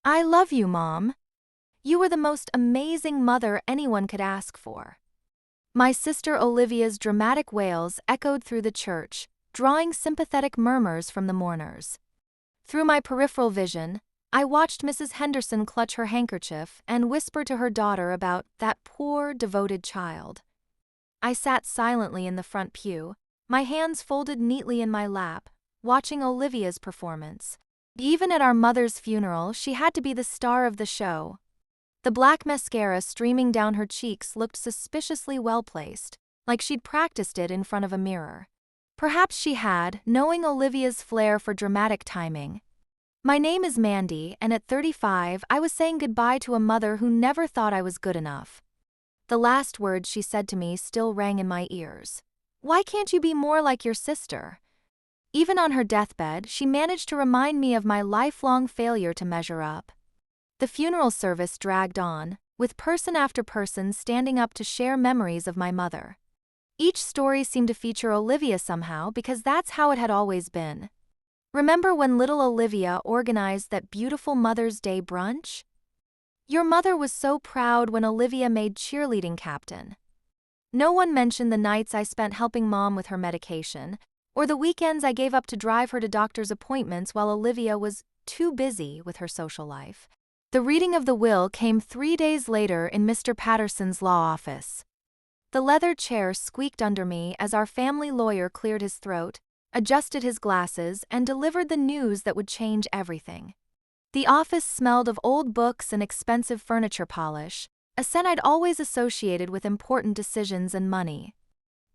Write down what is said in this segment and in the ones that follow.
I love you, Mom. You were the most amazing mother anyone could ask for. My sister Olivia's dramatic wails echoed through the church, drawing sympathetic murmurs from the mourners. Through my peripheral vision, I watched Mrs. Henderson clutch her handkerchief and whisper to her daughter about that poor, devoted child. I sat silently in the front pew, my hands folded neatly in my lap, watching Olivia's performance. Even at our mother's funeral, she had to be the star of the show. The black mascara streaming down her cheeks looked suspiciously well-placed, like she'd practiced it in front of a mirror. Perhaps she had, knowing Olivia's flair for dramatic timing. My name is Mandy, and at 35, I was saying goodbye to a mother who never thought I was good enough. The last words she said to me still rang in my ears. Why can't you be more like your sister? Even on her deathbed, she managed to remind me of my lifelong failure to measure up. The funeral service dragged on, with person after person standing up to share memories of my mother. Each story seemed to feature Olivia somehow because that's how it had always been. Remember when little Olivia organized that beautiful Mother's Day brunch? Your mother was so proud when Olivia made cheerleading captain. No one mentioned the nights I spent helping Mom with her medication, or the weekends I gave up to drive her to doctor's appointments while Olivia was too busy with her social life. The reading of the will came 3 days later in Mr. Patterson's law office. The leather chair squeaked under me as our family lawyer cleared his throat, adjusted his glasses, and delivered the news that would change everything. The office smelled of old books and expensive furniture polish, a scent I'd always associated with important decisions and money.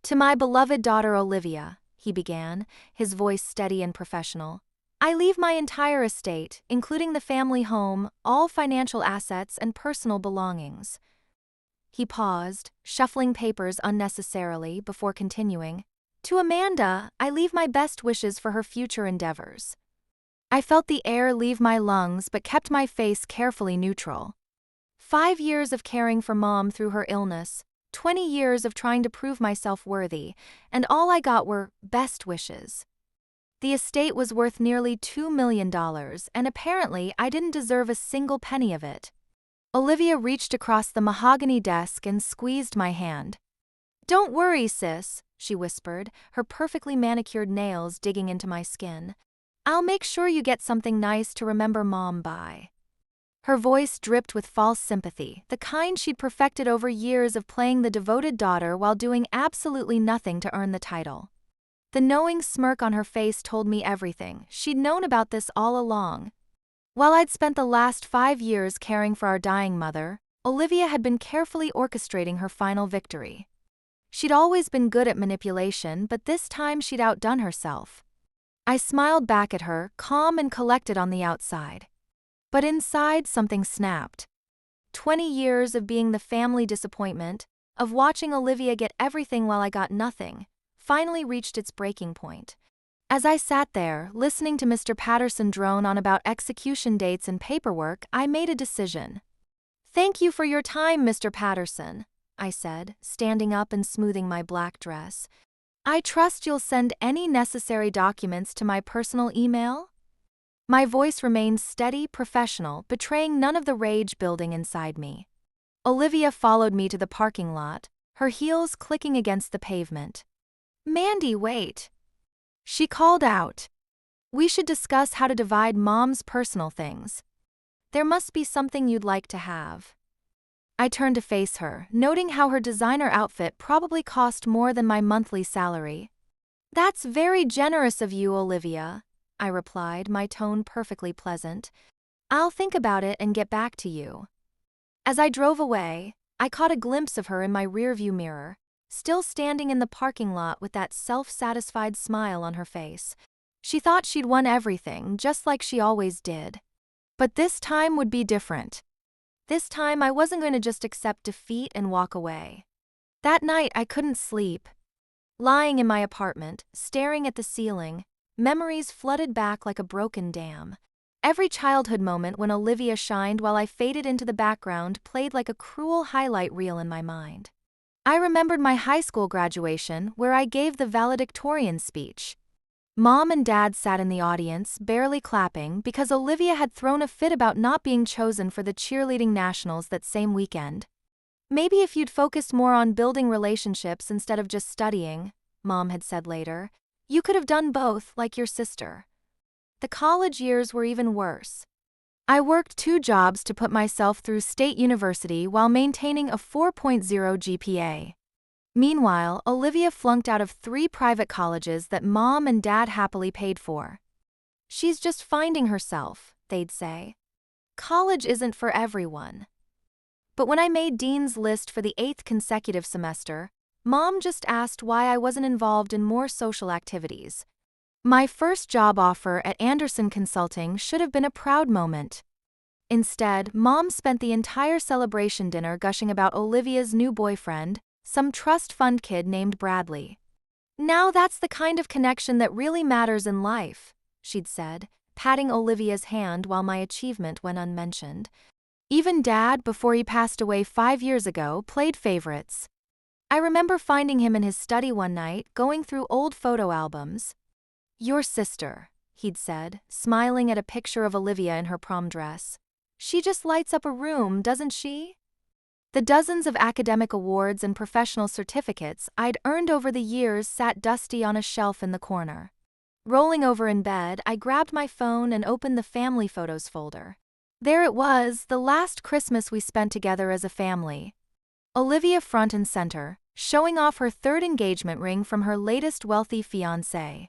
To my beloved daughter Olivia, he began, his voice steady and professional, I leave my entire estate, including the family home, all financial assets and personal belongings. He paused, shuffling papers unnecessarily before continuing. To Amanda, I leave my best wishes for her future endeavors. I felt the air leave my lungs but kept my face carefully neutral. 5 years of caring for Mom through her illness, 20 years of trying to prove myself worthy, and all I got were best wishes. The estate was worth nearly $2 million, and apparently I didn't deserve a single penny of it. Olivia reached across the mahogany desk and squeezed my hand. Don't worry, sis, she whispered, her perfectly manicured nails digging into my skin. I'll make sure you get something nice to remember Mom by. Her voice dripped with false sympathy, the kind she'd perfected over years of playing the devoted daughter while doing absolutely nothing to earn the title. The knowing smirk on her face told me everything. She'd known about this all along. While I'd spent the last 5 years caring for our dying mother, Olivia had been carefully orchestrating her final victory. She'd always been good at manipulation, but this time she'd outdone herself. I smiled back at her, calm and collected on the outside. But inside, something snapped. 20 years of being the family disappointment, of watching Olivia get everything while I got nothing, finally reached its breaking point. As I sat there, listening to Mr. Patterson drone on about execution dates and paperwork, I made a decision. Thank you for your time, Mr. Patterson, I said, standing up and smoothing my black dress. I trust you'll send any necessary documents to my personal email? My voice remained steady, professional, betraying none of the rage building inside me. Olivia followed me to the parking lot, her heels clicking against the pavement. Mandy, wait. She called out. We should discuss how to divide Mom's personal things. There must be something you'd like to have. I turned to face her, noting how her designer outfit probably cost more than my monthly salary. That's very generous of you, Olivia, I replied, my tone perfectly pleasant. I'll think about it and get back to you. As I drove away, I caught a glimpse of her in my rearview mirror, still standing in the parking lot with that self-satisfied smile on her face. She thought she'd won everything, just like she always did. But this time would be different. This time I wasn't going to just accept defeat and walk away. That night I couldn't sleep. Lying in my apartment, staring at the ceiling, memories flooded back like a broken dam. Every childhood moment when Olivia shined while I faded into the background played like a cruel highlight reel in my mind. I remembered my high school graduation where I gave the valedictorian speech. Mom and Dad sat in the audience, barely clapping, because Olivia had thrown a fit about not being chosen for the cheerleading nationals that same weekend. Maybe if you'd focused more on building relationships instead of just studying, Mom had said later, you could have done both, like your sister. The college years were even worse. I worked 2 jobs to put myself through state university while maintaining a 4.0 GPA. Meanwhile, Olivia flunked out of 3 private colleges that Mom and Dad happily paid for. She's just finding herself, they'd say. College isn't for everyone. But when I made Dean's List for the 8th consecutive semester, Mom just asked why I wasn't involved in more social activities. My first job offer at Anderson Consulting should have been a proud moment. Instead, Mom spent the entire celebration dinner gushing about Olivia's new boyfriend, some trust fund kid named Bradley. Now that's the kind of connection that really matters in life, she'd said, patting Olivia's hand while my achievement went unmentioned. Even Dad, before he passed away 5 years ago, played favorites. I remember finding him in his study one night, going through old photo albums. Your sister, he'd said, smiling at a picture of Olivia in her prom dress. She just lights up a room, doesn't she? The dozens of academic awards and professional certificates I'd earned over the years sat dusty on a shelf in the corner. Rolling over in bed, I grabbed my phone and opened the family photos folder. There it was, the last Christmas we spent together as a family. Olivia front and center, showing off her 3rd engagement ring from her latest wealthy fiancé.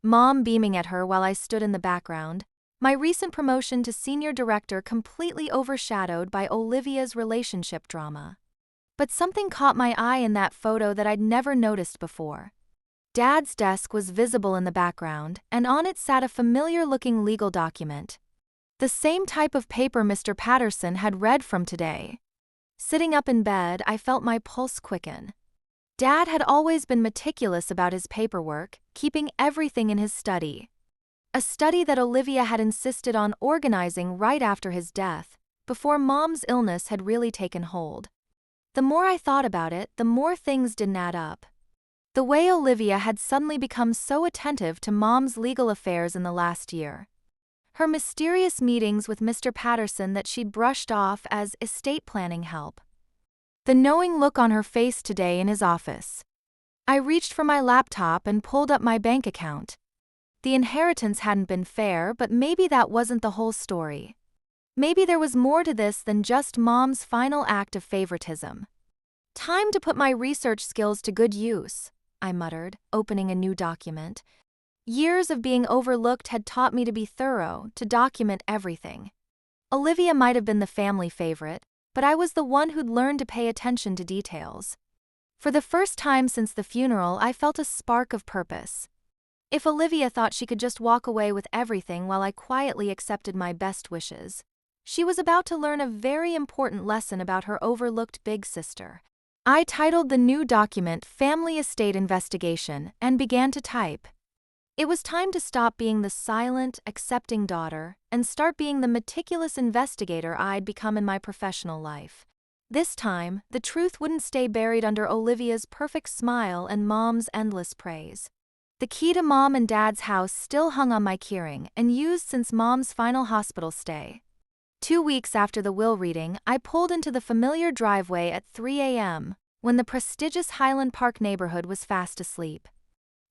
Mom beaming at her while I stood in the background, my recent promotion to senior director completely overshadowed by Olivia's relationship drama. But something caught my eye in that photo that I'd never noticed before. Dad's desk was visible in the background, and on it sat a familiar-looking legal document. The same type of paper Mr. Patterson had read from today. Sitting up in bed, I felt my pulse quicken. Dad had always been meticulous about his paperwork, keeping everything in his study. A study that Olivia had insisted on organizing right after his death, before Mom's illness had really taken hold. The more I thought about it, the more things didn't add up. The way Olivia had suddenly become so attentive to Mom's legal affairs in the last year. Her mysterious meetings with Mr. Patterson that she'd brushed off as estate planning help. The knowing look on her face today in his office. I reached for my laptop and pulled up my bank account. The inheritance hadn't been fair, but maybe that wasn't the whole story. Maybe there was more to this than just Mom's final act of favoritism. Time to put my research skills to good use, I muttered, opening a new document. Years of being overlooked had taught me to be thorough, to document everything. Olivia might have been the family favorite, but I was the one who'd learned to pay attention to details. For the first time since the funeral, I felt a spark of purpose. If Olivia thought she could just walk away with everything while I quietly accepted my best wishes, she was about to learn a very important lesson about her overlooked big sister. I titled the new document Family Estate Investigation and began to type. It was time to stop being the silent, accepting daughter and start being the meticulous investigator I'd become in my professional life. This time, the truth wouldn't stay buried under Olivia's perfect smile and Mom's endless praise. The key to Mom and Dad's house still hung on my keyring and used since Mom's final hospital stay. 2 weeks after the will reading, I pulled into the familiar driveway at 3 a.m., when the prestigious Highland Park neighborhood was fast asleep.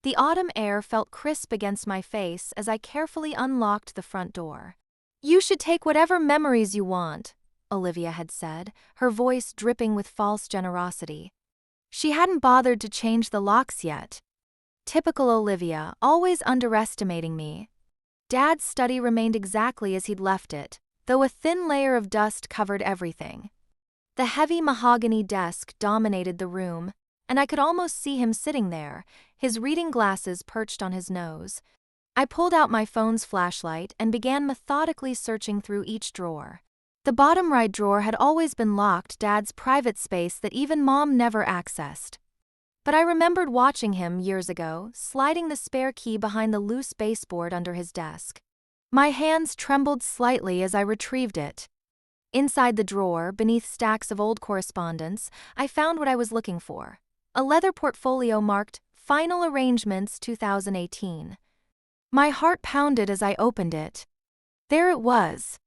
The autumn air felt crisp against my face as I carefully unlocked the front door. You should take whatever memories you want, Olivia had said, her voice dripping with false generosity. She hadn't bothered to change the locks yet. Typical Olivia, always underestimating me. Dad's study remained exactly as he'd left it, though a thin layer of dust covered everything. The heavy mahogany desk dominated the room, and I could almost see him sitting there, his reading glasses perched on his nose. I pulled out my phone's flashlight and began methodically searching through each drawer. The bottom right drawer had always been locked, Dad's private space that even Mom never accessed. But I remembered watching him years ago, sliding the spare key behind the loose baseboard under his desk. My hands trembled slightly as I retrieved it. Inside the drawer, beneath stacks of old correspondence, I found what I was looking for. A leather portfolio marked Final Arrangements 2018. My heart pounded as I opened it. There it was.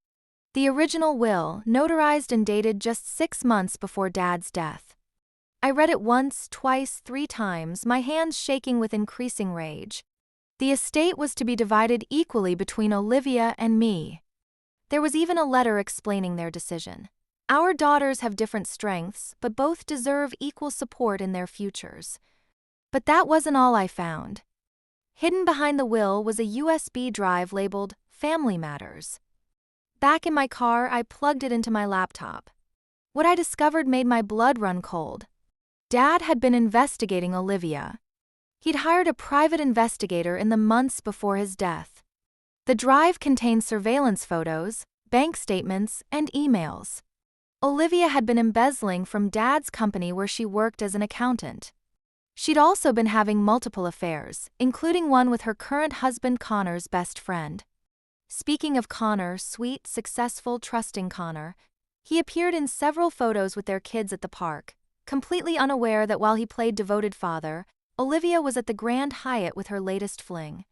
The original will, notarized and dated just 6 months before Dad's death. I read it once, twice, 3 times, my hands shaking with increasing rage. The estate was to be divided equally between Olivia and me. There was even a letter explaining their decision. Our daughters have different strengths, but both deserve equal support in their futures. But that wasn't all I found. Hidden behind the will was a USB drive labeled Family Matters. Back in my car, I plugged it into my laptop. What I discovered made my blood run cold. Dad had been investigating Olivia. He'd hired a private investigator in the months before his death. The drive contained surveillance photos, bank statements, and emails. Olivia had been embezzling from Dad's company where she worked as an accountant. She'd also been having multiple affairs, including one with her current husband Connor's best friend. Speaking of Connor, sweet, successful, trusting Connor, he appeared in several photos with their kids at the park, completely unaware that while he played devoted father, Olivia was at the Grand Hyatt with her latest fling.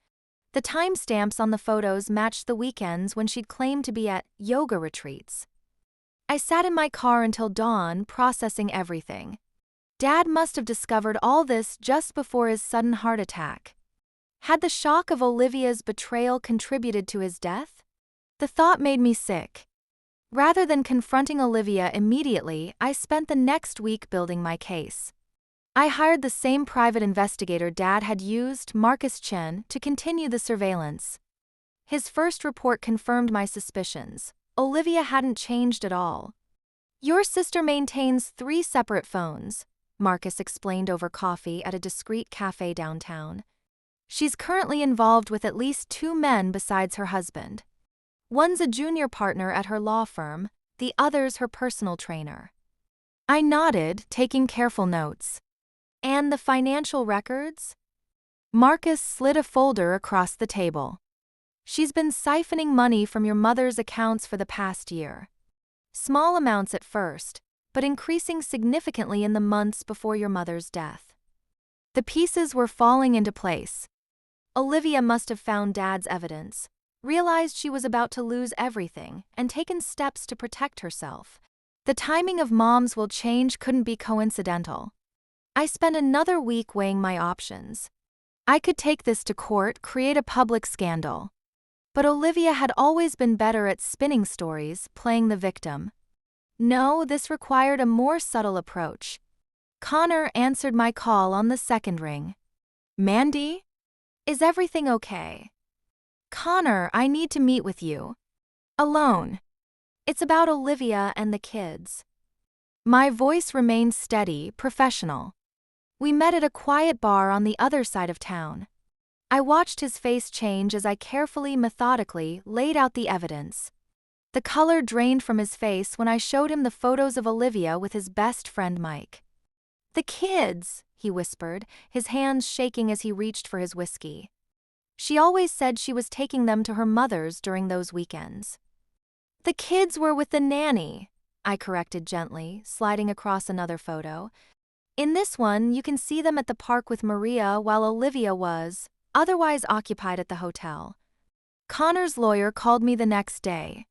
The timestamps on the photos matched the weekends when she'd claimed to be at yoga retreats. I sat in my car until dawn, processing everything. Dad must have discovered all this just before his sudden heart attack. Had the shock of Olivia's betrayal contributed to his death? The thought made me sick. Rather than confronting Olivia immediately, I spent the next week building my case. I hired the same private investigator Dad had used, Marcus Chen, to continue the surveillance. His first report confirmed my suspicions. Olivia hadn't changed at all. "Your sister maintains 3 separate phones," Marcus explained over coffee at a discreet cafe downtown. "She's currently involved with at least 2 men besides her husband. One's a junior partner at her law firm, the other's her personal trainer." I nodded, taking careful notes. "And the financial records?" Marcus slid a folder across the table. "She's been siphoning money from your mother's accounts for the past year. Small amounts at first, but increasing significantly in the months before your mother's death." The pieces were falling into place. Olivia must have found Dad's evidence, realized she was about to lose everything, and taken steps to protect herself. The timing of Mom's will change couldn't be coincidental. I spent another week weighing my options. I could take this to court, create a public scandal. But Olivia had always been better at spinning stories, playing the victim. No, this required a more subtle approach. Connor answered my call on the second ring. "Mandy? Is everything okay?" "Connor, I need to meet with you. Alone. It's about Olivia and the kids." My voice remained steady, professional. We met at a quiet bar on the other side of town. I watched his face change as I carefully, methodically laid out the evidence. The color drained from his face when I showed him the photos of Olivia with his best friend Mike. "The kids," he whispered, his hands shaking as he reached for his whiskey. "She always said she was taking them to her mother's during those weekends." "The kids were with the nanny," I corrected gently, sliding across another photo. "In this one, you can see them at the park with Maria while Olivia was otherwise occupied at the hotel." Connor's lawyer called me the next day.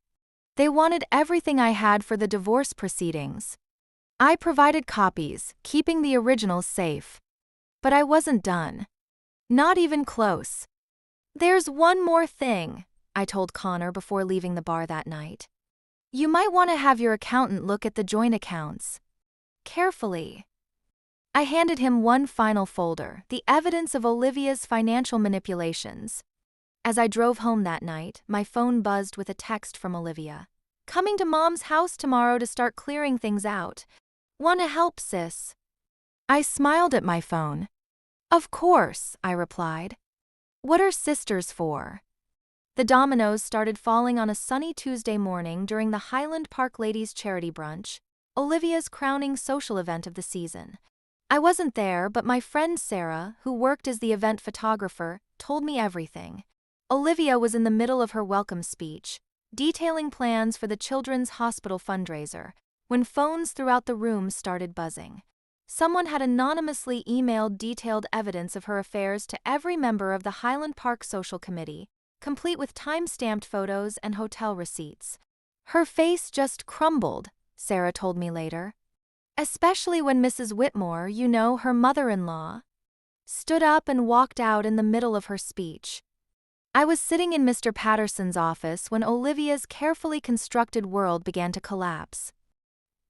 They wanted everything I had for the divorce proceedings. I provided copies, keeping the originals safe. But I wasn't done. Not even close. "There's one more thing," I told Connor before leaving the bar that night. "You might want to have your accountant look at the joint accounts. Carefully." I handed him one final folder, the evidence of Olivia's financial manipulations. As I drove home that night, my phone buzzed with a text from Olivia. "Coming to Mom's house tomorrow to start clearing things out. Wanna help, sis?" I smiled at my phone. "Of course," I replied. "What are sisters for?" The dominoes started falling on a sunny Tuesday morning during the Highland Park Ladies' Charity Brunch, Olivia's crowning social event of the season. I wasn't there, but my friend Sarah, who worked as the event photographer, told me everything. Olivia was in the middle of her welcome speech, detailing plans for the Children's Hospital fundraiser, when phones throughout the room started buzzing. Someone had anonymously emailed detailed evidence of her affairs to every member of the Highland Park Social Committee, complete with time-stamped photos and hotel receipts. Her face just crumbled, Sarah told me later. Especially when Mrs. Whitmore, her mother-in-law, stood up and walked out in the middle of her speech. I was sitting in Mr. Patterson's office when Olivia's carefully constructed world began to collapse.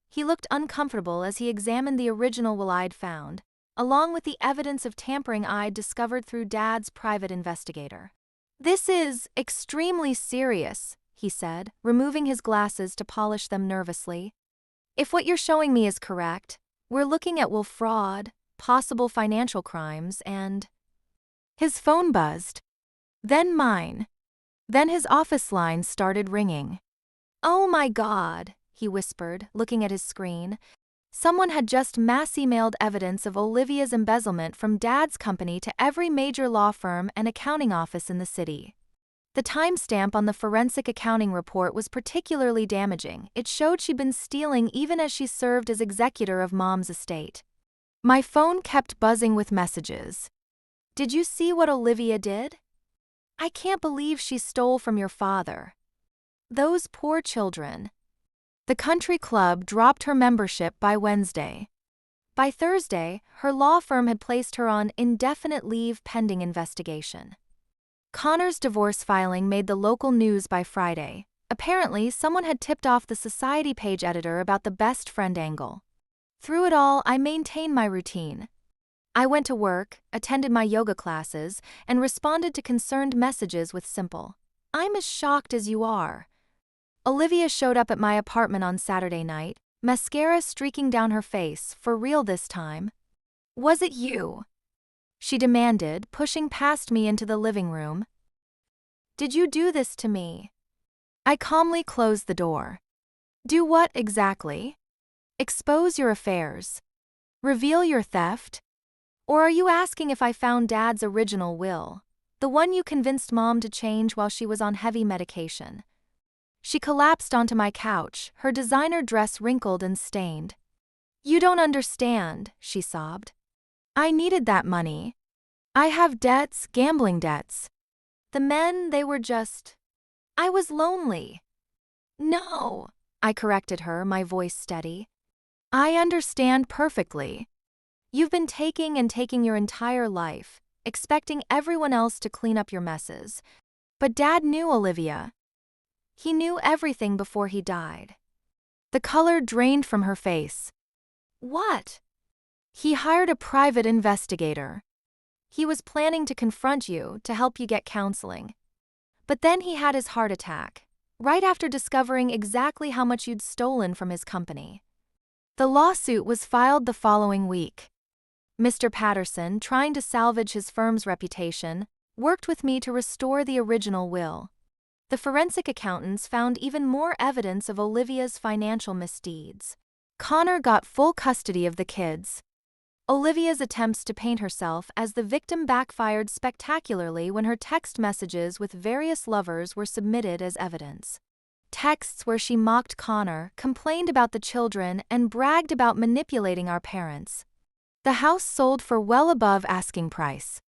He looked uncomfortable as he examined the original will I'd found, along with the evidence of tampering I'd discovered through Dad's private investigator. "This is extremely serious," he said, removing his glasses to polish them nervously. "If what you're showing me is correct, we're looking at will fraud, possible financial crimes, and—" His phone buzzed. Then mine. Then his office line started ringing. "Oh my God," he whispered, looking at his screen. Someone had just mass-emailed evidence of Olivia's embezzlement from Dad's company to every major law firm and accounting office in the city. The timestamp on the forensic accounting report was particularly damaging. It showed she'd been stealing even as she served as executor of Mom's estate. My phone kept buzzing with messages. "Did you see what Olivia did? I can't believe she stole from your father. Those poor children." The country club dropped her membership by Wednesday. By Thursday, her law firm had placed her on indefinite leave pending investigation. Connor's divorce filing made the local news by Friday. Apparently, someone had tipped off the Society page editor about the best friend angle. Through it all, I maintained my routine. I went to work, attended my yoga classes, and responded to concerned messages with simple, "I'm as shocked as you are." Olivia showed up at my apartment on Saturday night, mascara streaking down her face, for real this time. "Was it you?" she demanded, pushing past me into the living room. "Did you do this to me?" I calmly closed the door. "Do what exactly? Expose your affairs? Reveal your theft? Or are you asking if I found Dad's original will, the one you convinced Mom to change while she was on heavy medication?" She collapsed onto my couch, her designer dress wrinkled and stained. "You don't understand," she sobbed. "I needed that money. I have debts, gambling debts. The men, they were just... I was lonely." "No," I corrected her, my voice steady. "I understand perfectly. You've been taking and taking your entire life, expecting everyone else to clean up your messes. But Dad knew Olivia. He knew everything before he died." The color drained from her face. "What?" "He hired a private investigator. He was planning to confront you, to help you get counseling. But then he had his heart attack, right after discovering exactly how much you'd stolen from his company." The lawsuit was filed the following week. Mr. Patterson, trying to salvage his firm's reputation, worked with me to restore the original will. The forensic accountants found even more evidence of Olivia's financial misdeeds. Connor got full custody of the kids. Olivia's attempts to paint herself as the victim backfired spectacularly when her text messages with various lovers were submitted as evidence. Texts where she mocked Connor, complained about the children, and bragged about manipulating our parents. The house sold for well above asking price.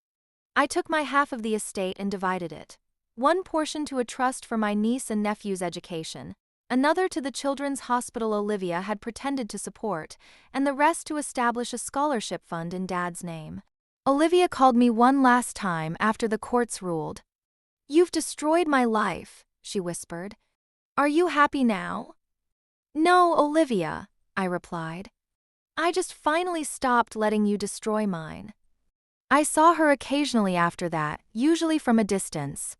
I took my half of the estate and divided it. One portion to a trust for my niece and nephew's education, another to the children's hospital Olivia had pretended to support, and the rest to establish a scholarship fund in Dad's name. Olivia called me one last time after the courts ruled. "You've destroyed my life," she whispered. "Are you happy now?" "No, Olivia," I replied. "I just finally stopped letting you destroy mine." I saw her occasionally after that, usually from a distance.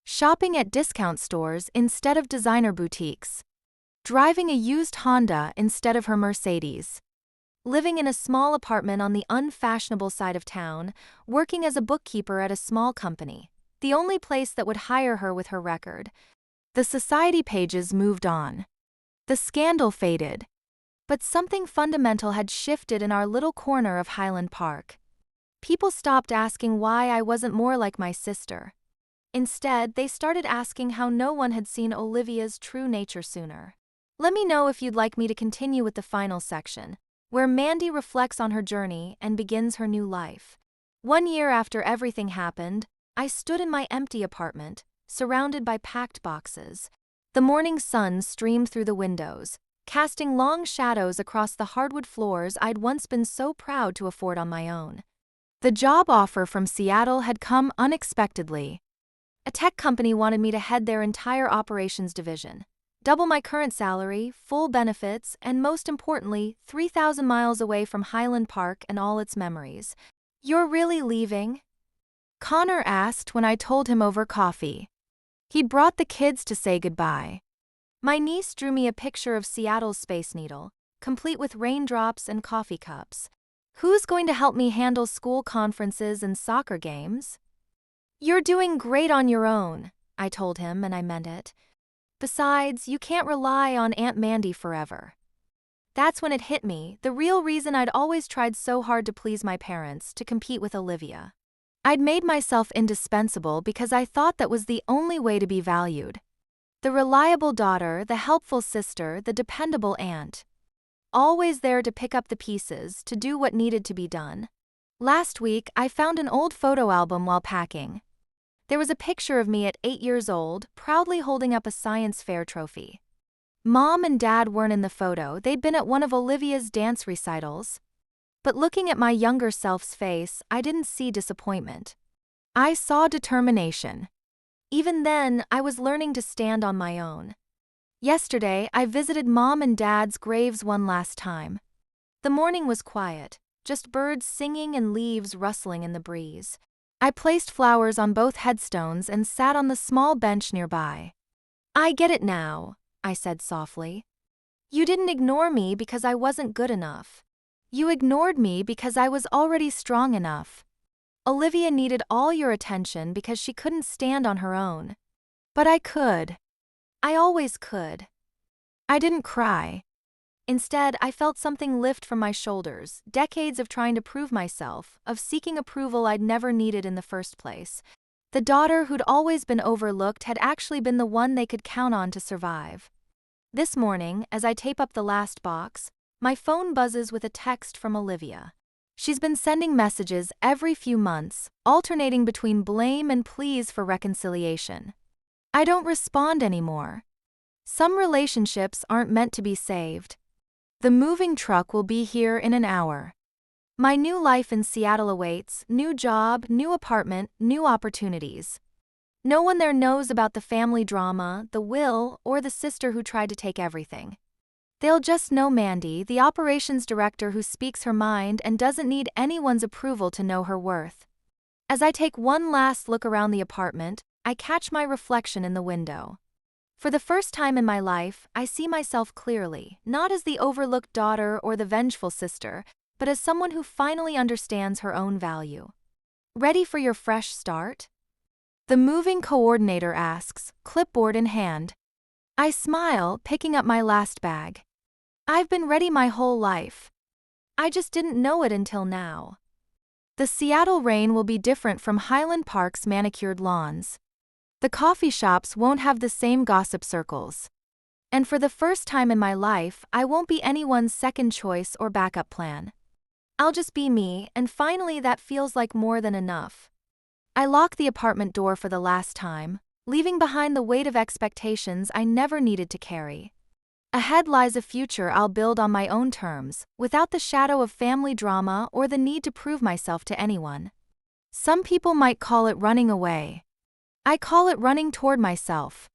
Shopping at discount stores instead of designer boutiques. Driving a used Honda instead of her Mercedes. Living in a small apartment on the unfashionable side of town, working as a bookkeeper at a small company, the only place that would hire her with her record. The Society pages moved on. The scandal faded. But something fundamental had shifted in our little corner of Highland Park. People stopped asking why I wasn't more like my sister. Instead, they started asking how no one had seen Olivia's true nature sooner. Let me know if you'd like me to continue with the final section. where Mandy reflects on her journey and begins her new life. 1 year after everything happened, I stood in my empty apartment, surrounded by packed boxes. The morning sun streamed through the windows, casting long shadows across the hardwood floors I'd once been so proud to afford on my own. The job offer from Seattle had come unexpectedly. A tech company wanted me to head their entire operations division. Double my current salary, full benefits, and most importantly, 3,000 miles away from Highland Park and all its memories. "You're really leaving?" Connor asked when I told him over coffee. He'd brought the kids to say goodbye. My niece drew me a picture of Seattle's Space Needle, complete with raindrops and coffee cups. "Who's going to help me handle school conferences and soccer games?" "You're doing great on your own," I told him, and I meant it. "Besides, you can't rely on Aunt Mandy forever." That's when it hit me, the real reason I'd always tried so hard to please my parents, to compete with Olivia. I'd made myself indispensable because I thought that was the only way to be valued. The reliable daughter, the helpful sister, the dependable aunt. Always there to pick up the pieces, to do what needed to be done. Last week, I found an old photo album while packing. There was a picture of me at 8 years old, proudly holding up a science fair trophy. Mom and Dad weren't in the photo, they'd been at one of Olivia's dance recitals. But looking at my younger self's face, I didn't see disappointment. I saw determination. Even then, I was learning to stand on my own. Yesterday, I visited Mom and Dad's graves one last time. The morning was quiet, just birds singing and leaves rustling in the breeze. I placed flowers on both headstones and sat on the small bench nearby. "I get it now," I said softly. "You didn't ignore me because I wasn't good enough. You ignored me because I was already strong enough. Olivia needed all your attention because she couldn't stand on her own. But I could. I always could." I didn't cry. Instead, I felt something lift from my shoulders, decades of trying to prove myself, of seeking approval I'd never needed in the first place. The daughter who'd always been overlooked had actually been the one they could count on to survive. This morning, as I tape up the last box, my phone buzzes with a text from Olivia. She's been sending messages every few months, alternating between blame and pleas for reconciliation. I don't respond anymore. Some relationships aren't meant to be saved. The moving truck will be here in an hour. My new life in Seattle awaits, new job, new apartment, new opportunities. No one there knows about the family drama, the will, or the sister who tried to take everything. They'll just know Mandy, the operations director who speaks her mind and doesn't need anyone's approval to know her worth. As I take one last look around the apartment, I catch my reflection in the window. For the first time in my life, I see myself clearly, not as the overlooked daughter or the vengeful sister, but as someone who finally understands her own value. "Ready for your fresh start?" The moving coordinator asks, clipboard in hand. I smile, picking up my last bag. I've been ready my whole life. I just didn't know it until now. The Seattle rain will be different from Highland Park's manicured lawns. The coffee shops won't have the same gossip circles. And for the first time in my life, I won't be anyone's second choice or backup plan. I'll just be me, and finally that feels like more than enough. I lock the apartment door for the last time, leaving behind the weight of expectations I never needed to carry. Ahead lies a future I'll build on my own terms, without the shadow of family drama or the need to prove myself to anyone. Some people might call it running away. I call it running toward myself.